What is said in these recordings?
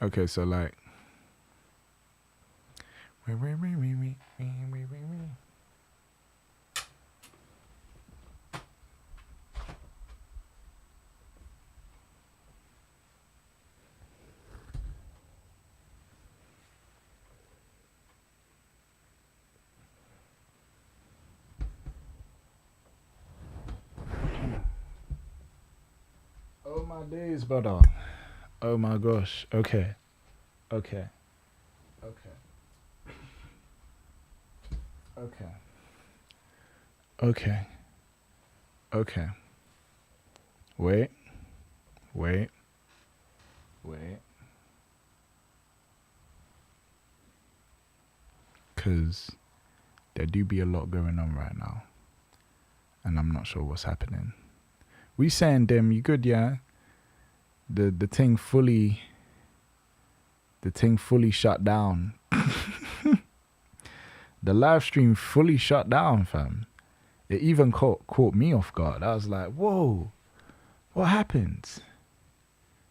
Okay, so like. Oh my days, brother. Oh my gosh. Okay. Okay. Okay. Okay. Okay. Okay. Wait. Wait. Wait. Cause there do be a lot going on right now. And I'm not sure what's happening. We saying them, you good, yeah? The thing fully shut down. The live stream fully shut down, fam. It even caught me off guard. I was like, whoa, what happened?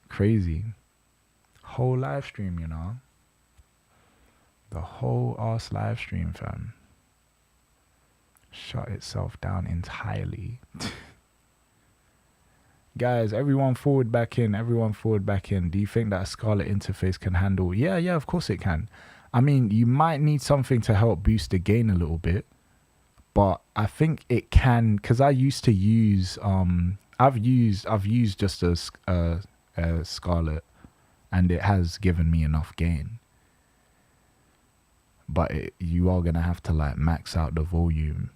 Crazy. Whole live stream, you know? The whole ass live stream, fam. Shut itself down entirely. Guys, everyone forward back in. Do you think that a Scarlett interface can handle? Yeah, of course it can. I mean, you might need something to help boost the gain a little bit, but I think it can, because I used to use I've used just a Scarlett, and it has given me enough gain. But you are gonna have to like max out the volume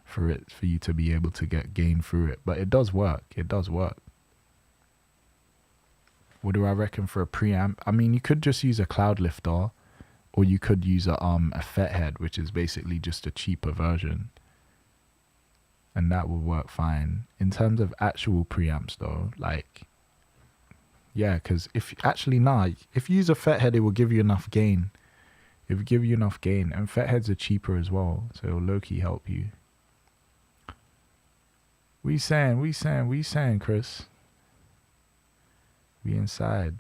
for you to be able to get gain through it. But it does work. What do I reckon for a preamp? I mean, you could just use a cloud lifter, or you could use a Fethead, which is basically just a cheaper version, and that will work fine. In terms of actual preamps though, like, yeah, because if you use a Fethead, it will give you enough gain. And Fetheads are cheaper as well, so it'll low-key help you. We saying, Chris. We inside.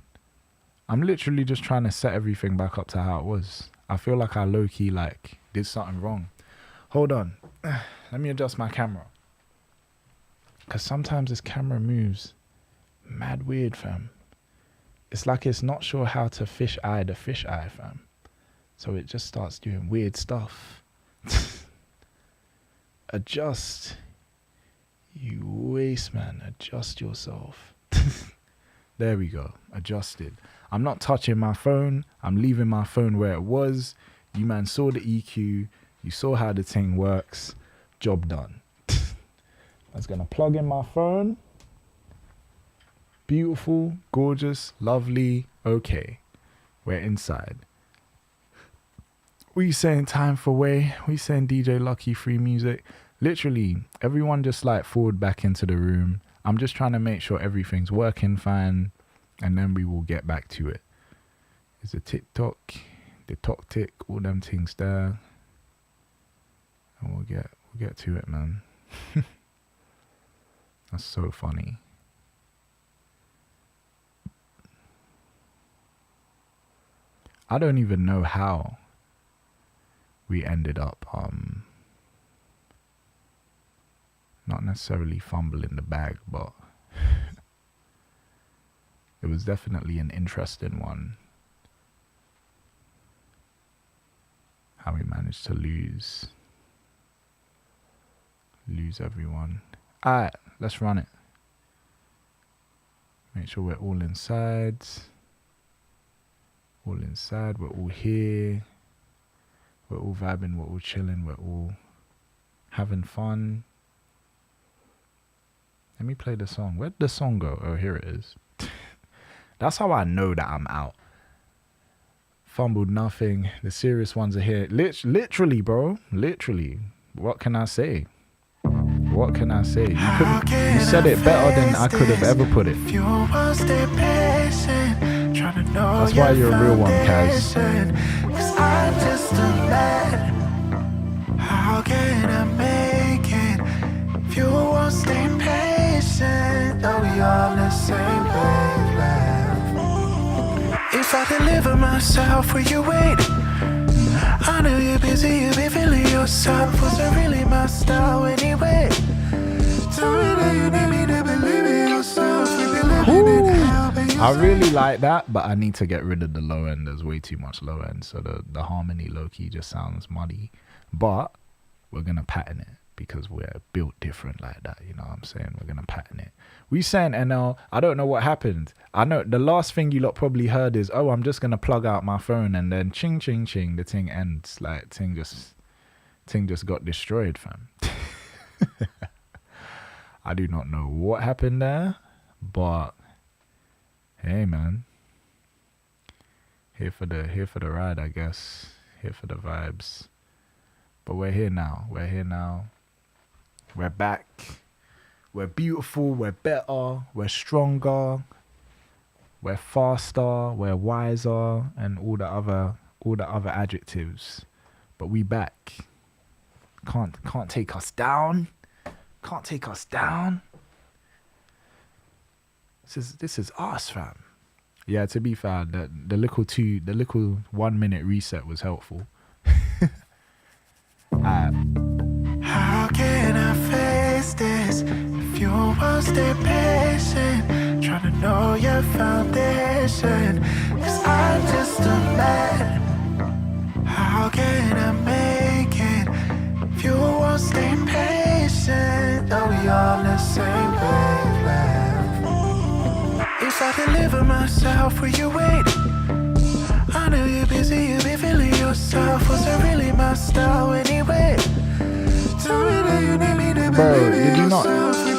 I'm literally just trying to set everything back up to how it was. I feel like I low-key like did something wrong. Hold on. Let me adjust my camera. Because sometimes this camera moves mad weird, fam. It's like it's not sure how to fish-eye the fish-eye, fam. So it just starts doing weird stuff. Adjust. You waste, man. Adjust yourself. There we go. Adjusted. I'm not touching my phone. I'm leaving my phone where it was. You man saw the EQ. You saw how the thing works. Job done. I was going to plug in my phone. Beautiful, gorgeous, lovely. Okay. We're inside. We saying time for Way. We saying DJ Lucky free music. Literally, everyone just like forward back into the room. I'm just trying to make sure everything's working fine, and then we will get back to it. It's a TikTok, the talk tick, all them things there, and we'll get to it, man. That's so funny. I don't even know how we ended up not necessarily fumbling the bag, but it was definitely an interesting one. How we managed to lose everyone. Alright, let's run it. Make sure we're all inside. We're all here. We're all vibing, we're all chilling, we're all having fun. Let me play the song. Where'd the song go? Oh, here it is. That's how I know that I'm out. Fumbled nothing. The serious ones are here. Literally, bro. Literally. What can I say? You said it better than I could have ever put it. That's why you're a real one, Kaz. How can I make it if you won't stay patient? Though we on the same wavelength. If I deliver myself, will you wait? I know you're busy, you be feeling yourself. Wasn't really my style anyway. Tell me that you need me to believe in yourself. We be living in hell, but I really like that, but I need to get rid of the low end. There's way too much low end, so the harmony low-key just sounds muddy. But we're gonna pattern it because we're built different like that, you know what I'm saying? We're gonna pattern it. We saying NL, I don't know what happened. I know the last thing you lot probably heard is, oh, I'm just gonna plug out my phone, and then ching ching ching, the thing ends. Like thing just got destroyed, fam. I do not know what happened there, but hey man. Here for the ride, I guess. Here for the vibes. But we're here now. We're back. We're beautiful, we're better, we're stronger, we're faster, we're wiser, and all the other adjectives. But we back. Can't take us down. Can't take us down. This is us, fam. Yeah, to be fair, the little 1 minute reset was helpful. How can I face this if you won't stay patient? Trying to know your foundation, 'cause I'm just a man. How can I make it if you won't stay patient? Are we on the same wavelength? If I deliver myself, will you wait? I know you're busy, you be feeling yourself. Wasn't really my style anyway. Tell me that you need me to bro, did you not?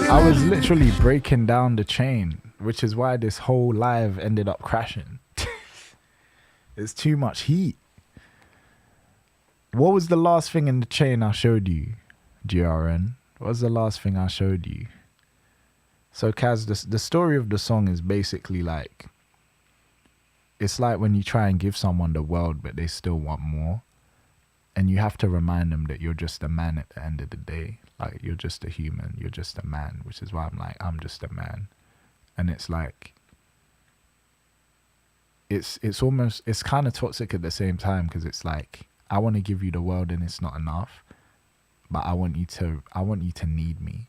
I was literally breaking down the chain, which is why this whole live ended up crashing. It's too much heat. What was the last thing in the chain I showed you, GRN? What was the last thing I showed you? So Kaz, the story of the song is basically like, it's like when you try and give someone the world, but they still want more. And you have to remind them that you're just a man at the end of the day. Like, you're just a human. You're just a man, which is why I'm like, I'm just a man. And it's like, it's almost, it's kind of toxic at the same time, because it's like, I want to give you the world and it's not enough. But I want you to need me.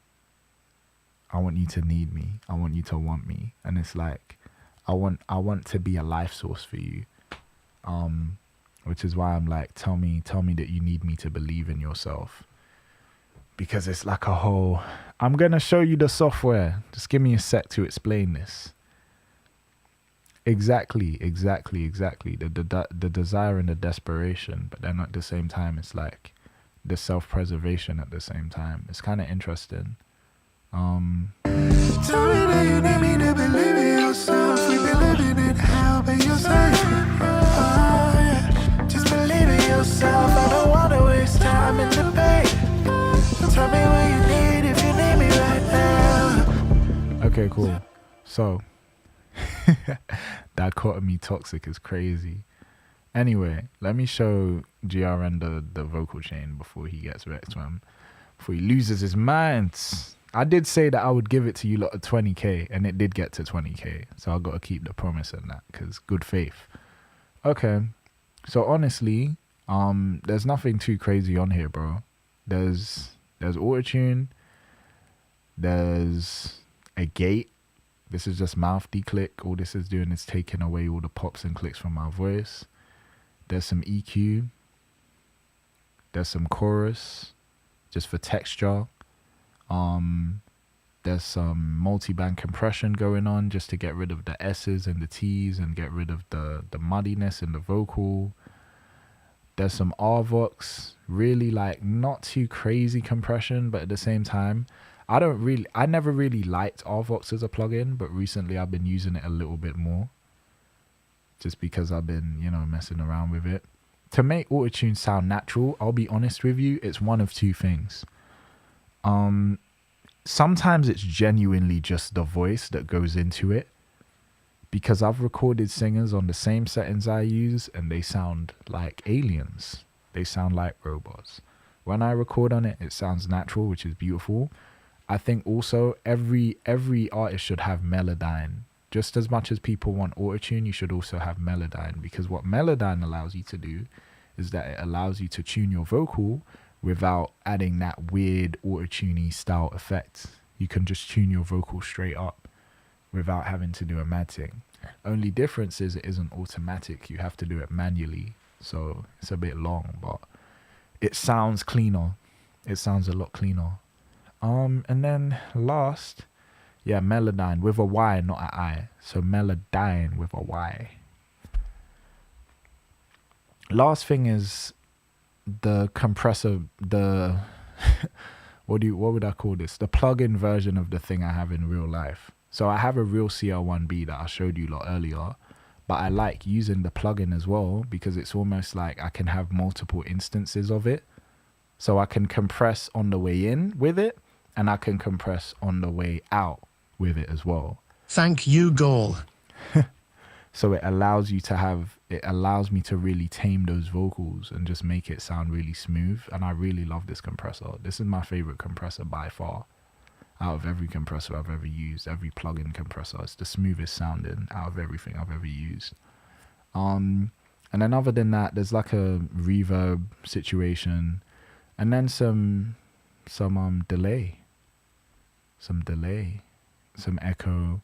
I want you to need me. I want you to want me. And it's like, I want to be a life source for you. Which is why I'm like, tell me that you need me to believe in yourself. Because it's like a whole, I'm going to show you the software. Just give me a sec to explain this. Exactly. The desire and the desperation, but then at the same time, it's like the self-preservation at the same time. It's kind of interesting. Tell me that you need me to believe in yourself. We be living in hell, but you're safe. Just believe in yourself. I don't want to waste time in debate. Tell me what you need if you need me right now. Okay, cool. So, dichotomy toxic is crazy. Anyway, let me show GRN the vocal chain before he gets wrecked, man. Before he loses his mind. I did say that I would give it to you lot at 20k, and it did get to 20k. So I got to keep the promise in that, because good faith. Okay. So honestly, there's nothing too crazy on here, bro. There's autotune. There's a gate. This is just mouth declick. All this is doing is taking away all the pops and clicks from my voice. There's some EQ. There's some chorus, just for texture. There's some multi-band compression going on just to get rid of the S's and the T's and get rid of the muddiness in the vocal. There's some RVox, really like not too crazy compression, but at the same time, I never really liked RVox as a plugin, but recently I've been using it a little bit more. Just because I've been, messing around with it. To make autotune sound natural, I'll be honest with you, it's one of two things. Sometimes it's genuinely just the voice that goes into it, because I've recorded singers on the same settings I use and they sound like aliens. They sound like robots. When I record on it, it sounds natural, which is beautiful. I think also every artist should have Melodyne just as much as people want autotune, you should also have Melodyne, because what Melodyne allows you to do is that it allows you to tune your vocal without adding that weird autotune-y style effect. You can just tune your vocal straight up without having to do a mad thing. Only difference is it isn't automatic. You have to do it manually. So it's a bit long, but it sounds cleaner. It sounds a lot cleaner. And then last, yeah, Melodyne with a Y, not an I. So Melodyne with a Y. Last thing is the compressor, the what would I call this? The plug-in version of the thing I have in real life. So I have a real CL1B that I showed you lot earlier, but I like using the plugin as well because it's almost like I can have multiple instances of it. So I can compress on the way in with it, and I can compress on the way out with it as well. Thank you, Gaul. So it allows me to really tame those vocals and just make it sound really smooth. And I really love this compressor. This is my favorite compressor by far. Out of every compressor I've ever used, every plug-in compressor, it's the smoothest sounding out of everything I've ever used. And then other than that, there's like a reverb situation, and then some delay, some echo.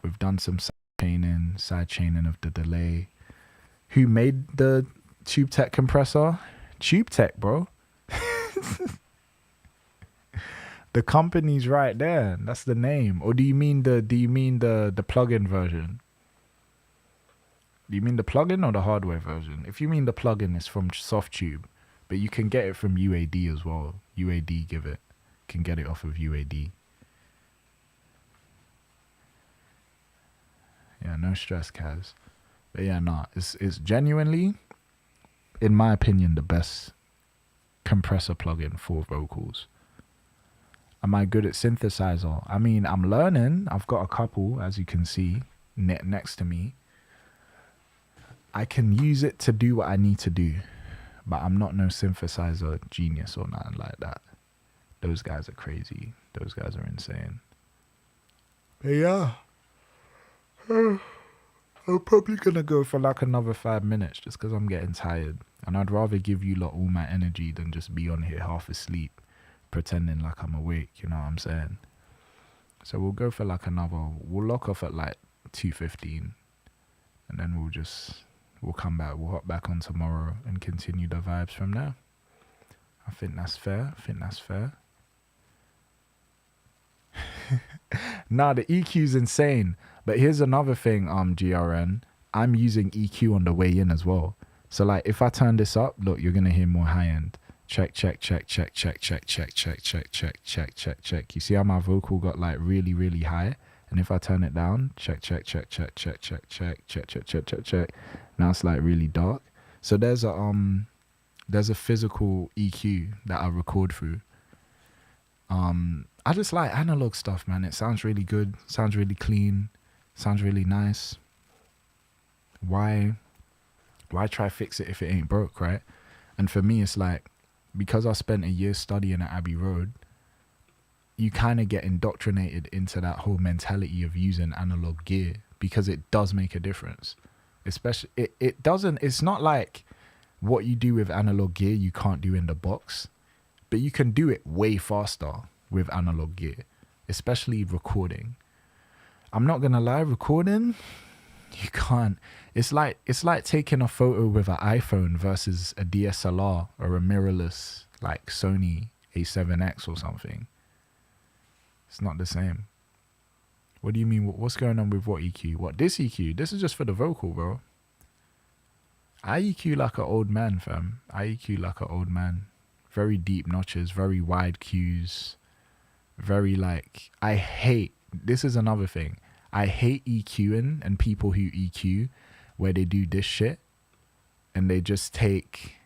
We've done some side chaining of the delay. Who made the TubeTech compressor? TubeTech, bro. The company's right there. That's the name. Or do you mean the plugin version? Do you mean the plugin or the hardware version? If you mean the plugin, it's from Softube, but you can get it from UAD as well. UAD can get it off of UAD. Yeah, no stress, Kaz. But yeah, it's genuinely, in my opinion, the best compressor plugin for vocals. Am I good at synthesizer? I mean, I'm learning. I've got a couple, as you can see, next to me. I can use it to do what I need to do, but I'm not no synthesizer genius or nothing like that. Those guys are crazy. Those guys are insane. But yeah. I'm probably gonna go for like another 5 minutes just because I'm getting tired. And I'd rather give you lot all my energy than just be on here half asleep, pretending like I'm awake, you know what I'm saying? So we'll go for like we'll lock off at like 2:15, and then we'll come back, we'll hop back on tomorrow and continue the vibes from there. I think that's fair. Nah, the EQ's insane. But here's another thing, GRN. I'm using EQ on the way in as well. So like if I turn this up, look, you're gonna hear more high end. Check. You see how my vocal got like really, really high? And if I turn it down, check. Now it's like really dark. So there's a physical EQ that I record through. I just like analog stuff, man. It sounds really good, sounds really clean, sounds really nice. Why try fix it if it ain't broke, right? And for me, it's like, because I spent a year studying at Abbey Road, you kind of get indoctrinated into that whole mentality of using analog gear because it does make a difference. Especially, it's not like what you do with analog gear you can't do in the box, but you can do it way faster with analog gear, especially recording. I'm not gonna lie, recording, you can't. It's like taking a photo with an iPhone versus a DSLR or a mirrorless like Sony A7X or something. It's not the same. What do you mean? What's going on with what EQ? What, this EQ? This is just for the vocal, bro. I EQ like an old man, fam. I EQ like an old man. Very deep notches, very wide Qs. Very like, this is another thing. I hate EQing and people who EQ where they do this shit and they just take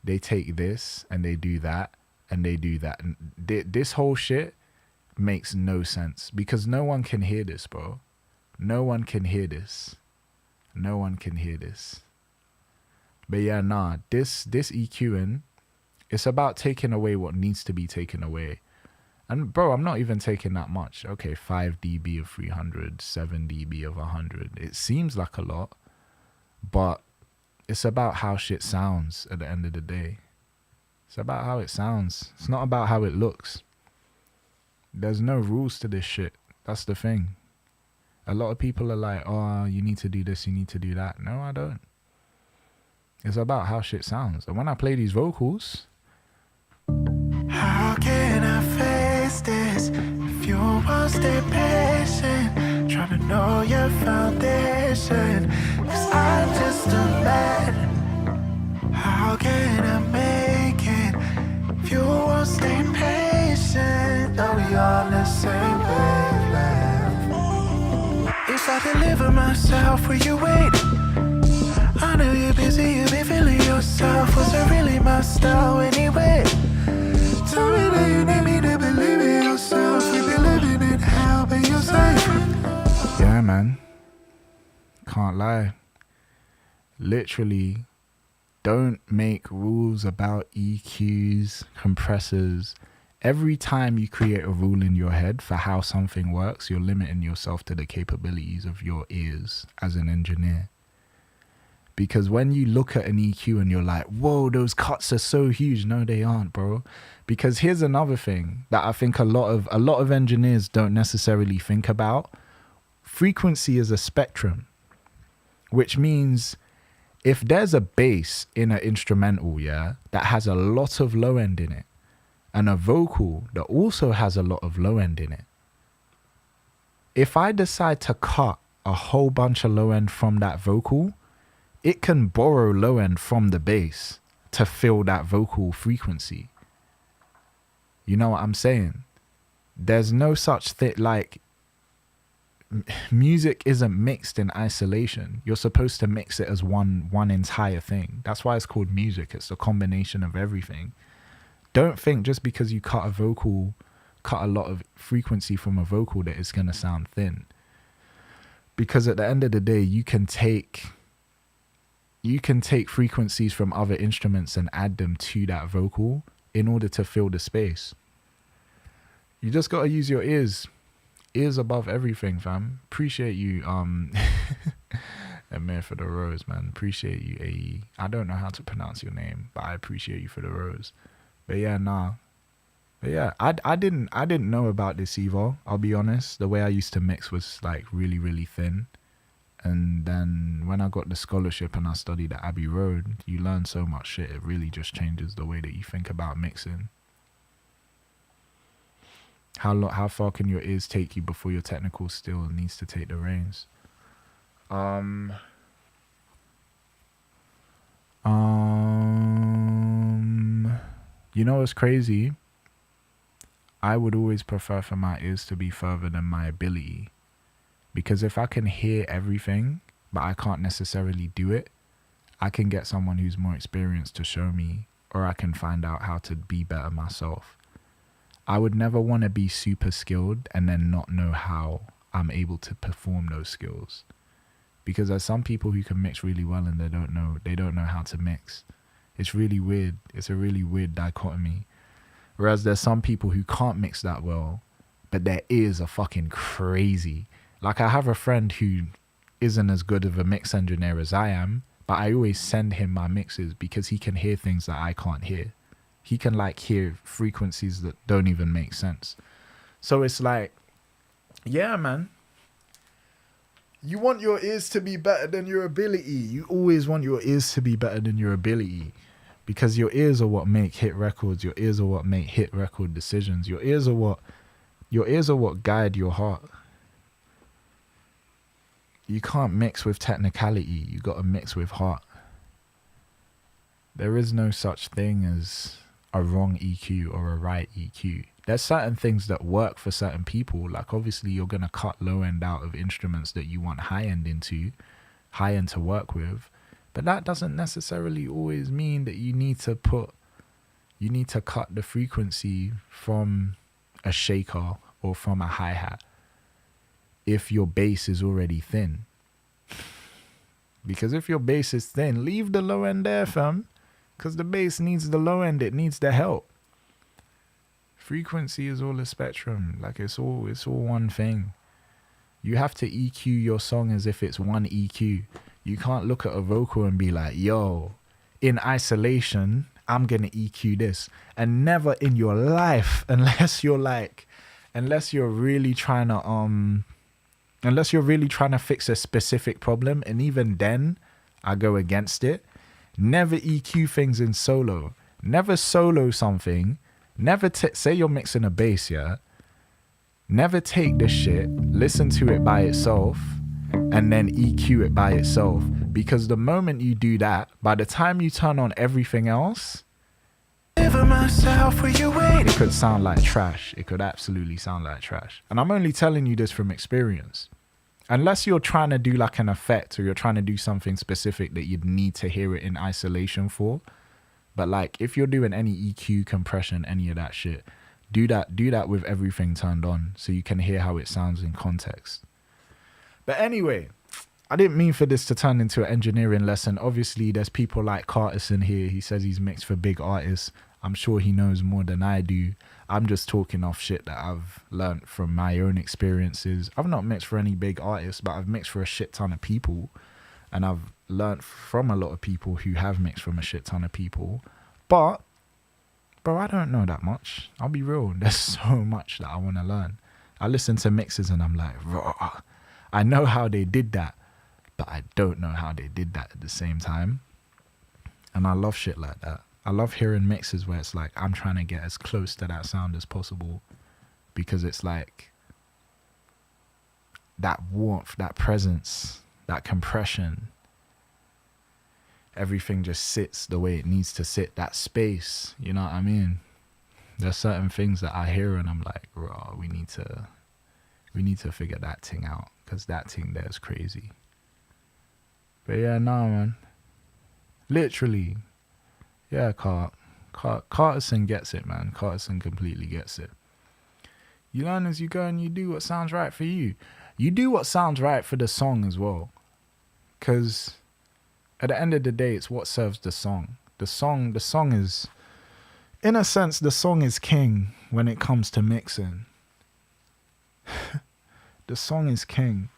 this and they do that and they do that. And this whole shit makes no sense because no one can hear this, bro. No one can hear this. But yeah, this EQing, it's about taking away what needs to be taken away. And bro, I'm not even taking that much. Okay, 5 dB of 300, 7 dB of 100. It seems like a lot, but it's about how shit sounds at the end of the day. It's about how it sounds. It's not about how it looks. There's no rules to this shit. That's the thing. A lot of people are like, oh, you need to do this, you need to do that. No, I don't. It's about how shit sounds. And when I play these vocals, how can I face this if you won't stay patient? Trying to know your foundation, 'cause I'm just a man. How can I make it if you won't stay patient? Are we on the same wavelength? If I deliver myself, will you wait? I know you're busy, you be feeling yourself. Was it really my style anyway? Tell me that you need me to believe in yourself. You be living in hell, but you're safe. yeah, man. Can't lie. Literally, don't make rules about EQs, compressors. Every time you create a rule in your head for how something works, you're limiting yourself to the capabilities of your ears as an engineer. Because when you look at an EQ and you're like, whoa, those cuts are so huge. No, they aren't, bro. Because here's another thing that I think a lot of engineers don't necessarily think about. Frequency is a spectrum, which means if there's a bass in an instrumental, yeah, that has a lot of low end in it, and a vocal that also has a lot of low end in it, if I decide to cut a whole bunch of low end from that vocal, it can borrow low end from the bass to fill that vocal frequency. You know what I'm saying? There's no such thing, like, music isn't mixed in isolation. You're supposed to mix it as one entire thing. That's why it's called music. It's a combination of everything. Don't think just because you cut a lot of frequency from a vocal that it's going to sound thin. Because at the end of the day, you can take frequencies from other instruments and add them to that vocal in order to fill the space. You just got to use your ears. Ears above everything, fam. Appreciate you, Amir, for the rose, man. Appreciate you, AE. I don't know how to pronounce your name, but I appreciate you for the rose. But yeah, nah. But yeah, I didn't know about this Evo. I'll be honest. The way I used to mix was like really, really thin. And then when I got the scholarship and I studied at Abbey Road, you learn so much shit. It really just changes the way that you think about mixing. How far can your ears take you before your technical skill needs to take the reins? You know what's crazy? I would always prefer for my ears to be further than my ability. Because if I can hear everything, but I can't necessarily do it, I can get someone who's more experienced to show me, or I can find out how to be better myself. I would never want to be super skilled and then not know how I'm able to perform those skills. Because there's some people who can mix really well and they don't know how to mix. It's really weird. It's a really weird dichotomy. Whereas there's some people who can't mix that well, but their ears are fucking crazy. Like, I have a friend who isn't as good of a mix engineer as I am, but I always send him my mixes because he can hear things that I can't hear. He can like hear frequencies that don't even make sense. So it's like, yeah, man. You want your ears to be better than your ability. You always want your ears to be better than your ability. Because your ears are what make hit records. Your ears are what make hit record decisions. Your ears are what guide your heart. You can't mix with technicality. You got to mix with heart. There is no such thing as a wrong EQ or a right EQ. There's certain things that work for certain people. Like, obviously, you're going to cut low end out of instruments that you want high end to work with. But that doesn't necessarily always mean that you need to cut the frequency from a shaker or from a hi-hat if your bass is already thin. Because if your bass is thin, leave the low end there, fam. Because the bass needs the low end. It needs the help. Frequency is all a spectrum. Like it's all one thing. You have to EQ your song as if it's one EQ. You can't look at a vocal and be like, yo, in isolation, I'm gonna EQ this. And never in your life, unless you're really trying to fix a specific problem, and even then I go against it. Never EQ things in solo. Never solo something. Never say you're mixing a bass, yeah? Never take the shit, listen to it by itself, and then EQ it by itself. Because the moment you do that, by the time you turn on everything else, it could sound like trash. It could absolutely sound like trash. And I'm only telling you this from experience. Unless you're trying to do like an effect, or you're trying to do something specific that you'd need to hear it in isolation for. But like if you're doing any EQ, compression, any of that shit, do that with everything turned on so you can hear how it sounds in context. But anyway, I didn't mean for this to turn into an engineering lesson. Obviously, there's people like Carterson here. He says he's mixed for big artists. I'm sure he knows more than I do. I'm just talking off shit that I've learned from my own experiences. I've not mixed for any big artists, but I've mixed for a shit ton of people. And I've learned from a lot of people who have mixed from a shit ton of people. But, bro, I don't know that much. I'll be real. There's so much that I want to learn. I listen to mixes and I'm like, raw. I know how they did that, but I don't know how they did that at the same time. And I love shit like that. I love hearing mixes where it's like I'm trying to get as close to that sound as possible, because it's like that warmth, that presence, that compression, everything just sits the way it needs to sit, that space, you know what I mean? There's certain things that I hear and I'm like, raw, we need to figure that thing out, because that thing there is crazy. But yeah, nah, man. Literally. Yeah, Carterson gets it, man. Carterson completely gets it. You learn as you go and you do what sounds right for you. You do what sounds right for the song as well. Because at the end of the day, it's what serves the song. The song is, in a sense, the song is king when it comes to mixing. The song is king.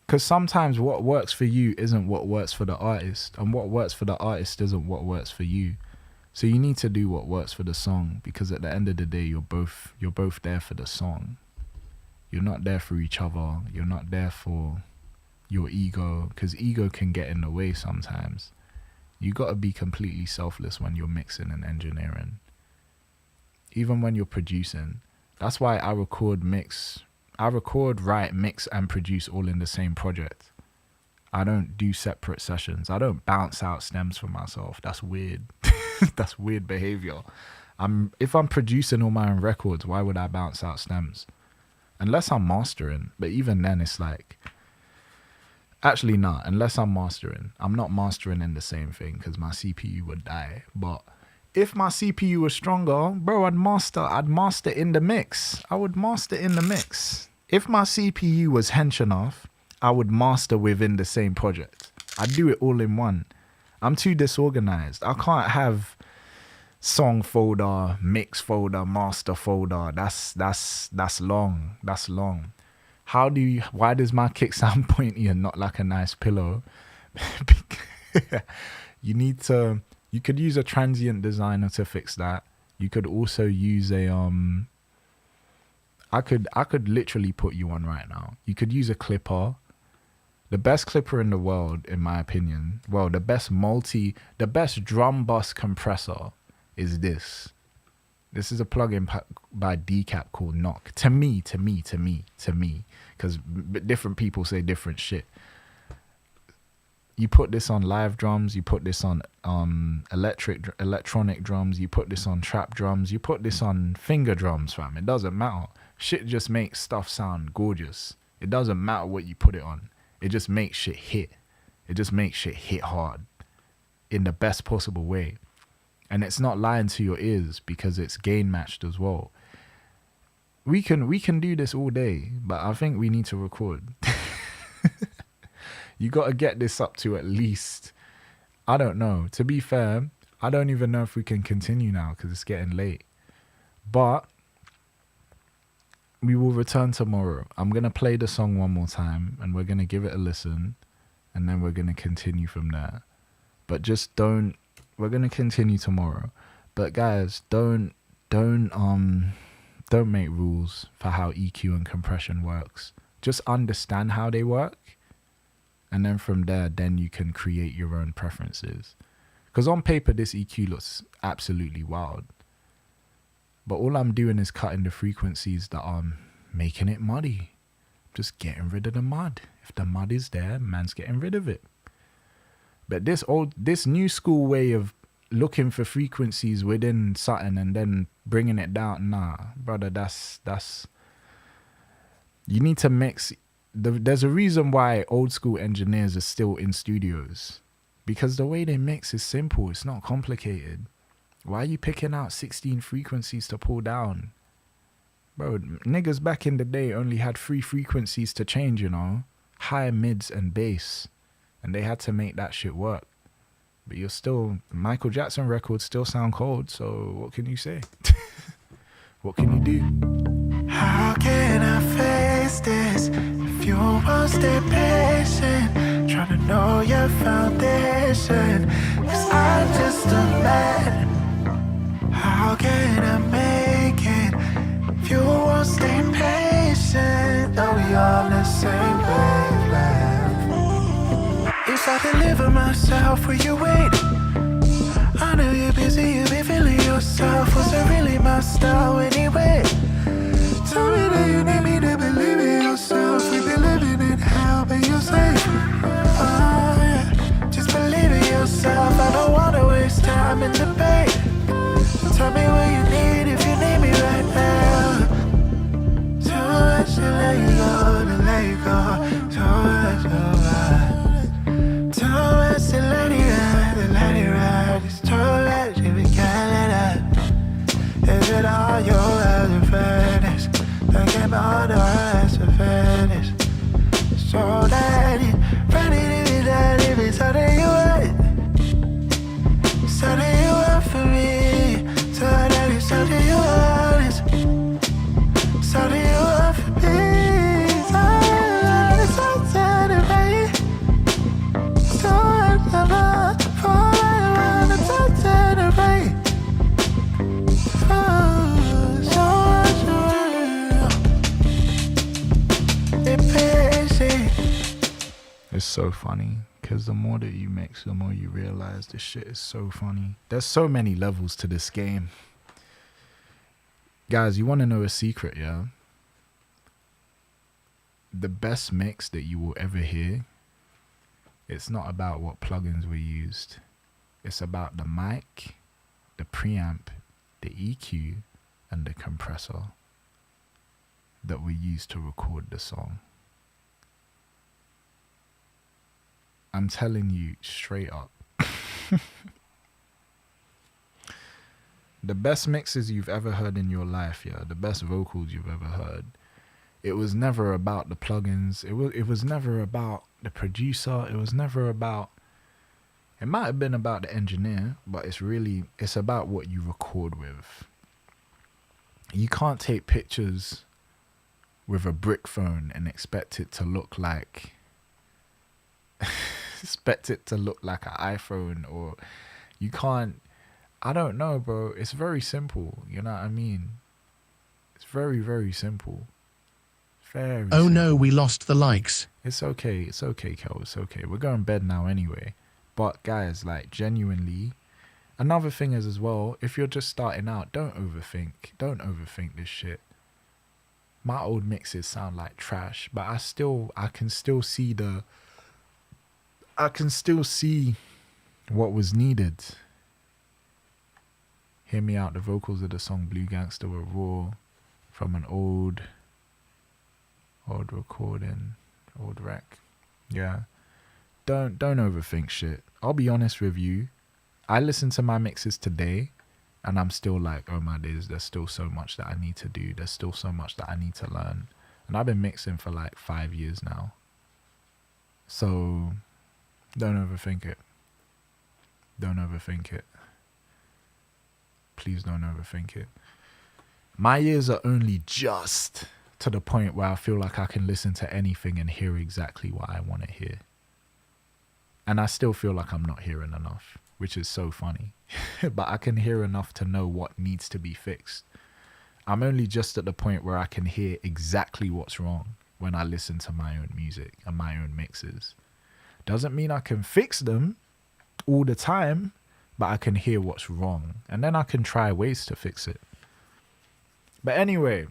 Because sometimes what works for you isn't what works for the artist, and what works for the artist isn't what works for you. So you need to do what works for the song, because at the end of the day, you're both there for the song. You're not there for each other. You're not there for your ego, because ego can get in the way sometimes. You got to be completely selfless when you're mixing and engineering. Even when you're producing. That's why I record, write, mix, and produce all in the same project. I don't do separate sessions. I don't bounce out stems for myself. That's weird. That's weird behavior. If I'm producing all my own records, why would I bounce out stems? Unless I'm mastering. But even then, it's like, actually not. Unless I'm mastering. I'm not mastering in the same thing because my CPU would die. But if my CPU was stronger, bro, I'd master in the mix. I would master in the mix. If my CPU was hench enough, I would master within the same project. I'd do it all in one. I'm too disorganized. I can't have song folder, mix folder, master folder. That's long. That's long. Why does my kick sound pointy and not like a nice pillow? You could use a transient designer to fix that. You could also use a I could literally put you on right now. You could use a clipper. The best clipper in the world, in my opinion, well, the best drum bus compressor is this. This is a plugin by Decap called Knock. To me, because different people say different shit. You put this on live drums, you put this on electronic drums, you put this on trap drums, you put this on finger drums, fam. It doesn't matter. Shit just makes stuff sound gorgeous. It doesn't matter what you put it on. It just makes shit hit. It just makes shit hit hard in the best possible way. And it's not lying to your ears because it's gain matched as well. We can do this all day, but I think we need to record. You got to get this up to at least, I don't know. To be fair, I don't even know if we can continue now because it's getting late. But we will return tomorrow. I'm going to play the song one more time and we're going to give it a listen and then we're going to continue from there. But just don't, we're going to continue tomorrow. But guys, don't make rules for how EQ and compression works. Just understand how they work. And then from there, then you can create your own preferences. Because on paper, this EQ looks absolutely wild. But all I'm doing is cutting the frequencies that are making it muddy. Just getting rid of the mud. If the mud is there, man's getting rid of it. But this new school way of looking for frequencies within something and then bringing it down, nah, brother, that's you need to mix. There's a reason why old school engineers are still in studios, because the way they mix is simple. It's not complicated. Why are you picking out 16 frequencies to pull down? Bro, niggas back in the day only had 3 frequencies to change, you know? High, mids, and bass. And they had to make that shit work. But you're still... Michael Jackson records still sound cold, so what can you say? What can you do? How can I face this if you won't stay patient? Trying to know your foundation, 'cause I'm just a man. How can I make it if you won't stay patient? Are we on the same wavelength? If I deliver myself, will you wait? I know you're busy, you be feeling yourself. Was it really my style anyway? Tell me that you need me to believe in yourself. We be living in hell, but you're safe. Oh yeah, just believe in yourself. I don't wanna waste time in debate. Tell me what you need if you need me right now. So I should let you go, to let you go. So I should so I should let it ride. It's too late, you can't let up. Is it all your other finish? Thinking about the rest of finish. So that it, ready to be that if it's all that you want. So that you want for me. So that it's all that you want. So that you want for me. So that it's all that it right. So I never fall around. It's all that it right. It's so funny, because the more that you mix, the more you realize this shit is so funny. There's so many levels to this game. Guys, you want to know a secret, yeah? The best mix that you will ever hear, it's not about what plugins were used. It's about the mic, the preamp, the EQ, and the compressor that were used to record the song. I'm telling you straight up. The best mixes you've ever heard in your life, yeah, the best vocals you've ever heard, it was never about the plugins. It was never about the producer. It was never about... It might have been about the engineer, but it's about what you record with. You can't take pictures with a brick phone and expect it to look like... expect it to look like an iPhone, or you can't... I don't know, bro. It's very simple. You know what I mean? It's very, very simple. Very Oh simple. no, we lost the likes. It's okay. It's okay, Kel. It's okay. We're going to bed now anyway. But guys, like, genuinely, another thing is as well, if you're just starting out, don't overthink. Don't overthink this shit. My old mixes sound like trash, but I can still see what was needed. Hear Me Out, the vocals of the song Blue Gangster were raw from an old recording, old rec. Yeah. Don't overthink shit. I'll be honest with you. I listen to my mixes today and I'm still like, oh my days, there's still so much that I need to do. There's still so much that I need to learn. And I've been mixing for like 5 years now. So don't overthink it. Don't overthink it. Please don't overthink it. My ears are only just to the point where I feel like I can listen to anything and hear exactly what I want to hear. And I still feel like I'm not hearing enough, which is so funny. But I can hear enough to know what needs to be fixed. I'm only just at the point where I can hear exactly what's wrong when I listen to my own music and my own mixes. Doesn't mean I can fix them all the time, but I can hear what's wrong. And then I can try ways to fix it. But anyway,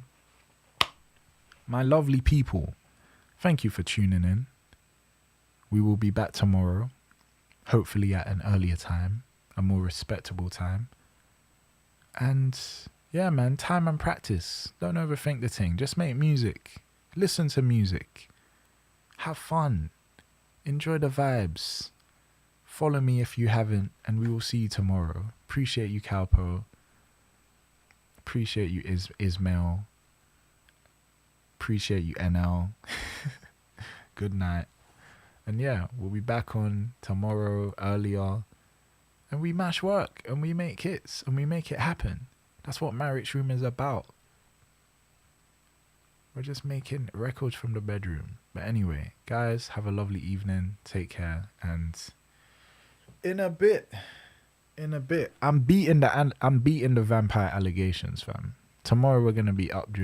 my lovely people, thank you for tuning in. We will be back tomorrow, hopefully at an earlier time, a more respectable time. And yeah, man, time and practice. Don't overthink the thing. Just make music. Listen to music. Have fun. Enjoy the vibes. Follow me if you haven't, and we will see you tomorrow. Appreciate you, Calpo. Appreciate you, Ismail. Appreciate you, NL. Good night. And yeah, we'll be back on tomorrow earlier. And we mash work and we make hits and we make it happen. That's what Marriage Room is about. We're just making records from the bedroom. But anyway, guys, have a lovely evening. Take care. And in a bit, I'm beating the vampire allegations, fam. Tomorrow we're gonna be up during